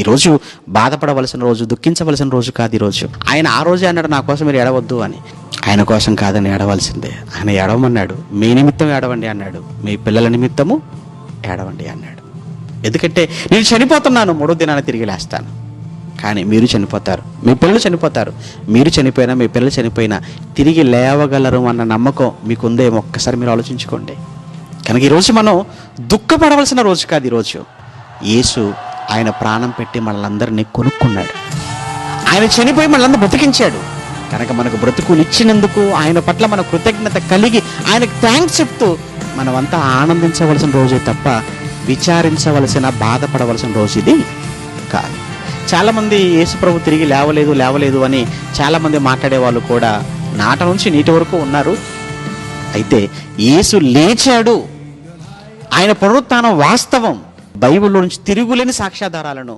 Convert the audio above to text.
ఈరోజు బాధపడవలసిన రోజు, దుఃఖించవలసిన రోజు కాదు ఈరోజు. ఆయన ఆ రోజే అన్నాడు, నా కోసం మీరు ఏడవద్దు అని. ఆయన కోసం కాదని ఏడవలసిందే. ఆయన ఏడవమన్నాడు. మీ నిమిత్తం ఏడవండి అన్నాడు. మీ పిల్లల నిమిత్తము ఏడవండి అన్నాడు. ఎందుకంటే నేను చనిపోతున్నాను, 3వ దినాన తిరిగి లేస్తాను. కానీ మీరు చనిపోతారు, మీ పిల్లలు చనిపోతారు. మీరు చనిపోయినా, మీ పిల్లలు చనిపోయినా తిరిగి లేవగలరు అన్న నమ్మకం మీకుందేమో ఒక్కసారి మీరు ఆలోచించుకోండి. కనుక ఈరోజు మనం దుఃఖపడవలసిన రోజు కాదు. ఈరోజు యేసు ఆయన ప్రాణం పెట్టి మనల్ని కొనుక్కున్నాడు. ఆయన చనిపోయి మనల్ని బ్రతికించాడు. కనుక మనకు బ్రతుకునిచ్చినందుకు ఆయన పట్ల మన కృతజ్ఞత కలిగి ఆయనకు థ్యాంక్స్ చెప్తూ మనమంతా ఆనందించవలసిన రోజే తప్ప విచారించవలసిన, బాధపడవలసిన రోజు ఇది కాదు. చాలామంది యేసు ప్రభు తిరిగి లేవలేదు అని చాలామంది మాట్లాడే వాళ్ళు కూడా నాట నుంచి నీటి వరకు ఉన్నారు. అయితే యేసు లేచాడు, ఆయన పునరుత్థానం వాస్తవం. బైబిల్లో నుంచి తిరుగులేని సాక్ష్యాధారాలను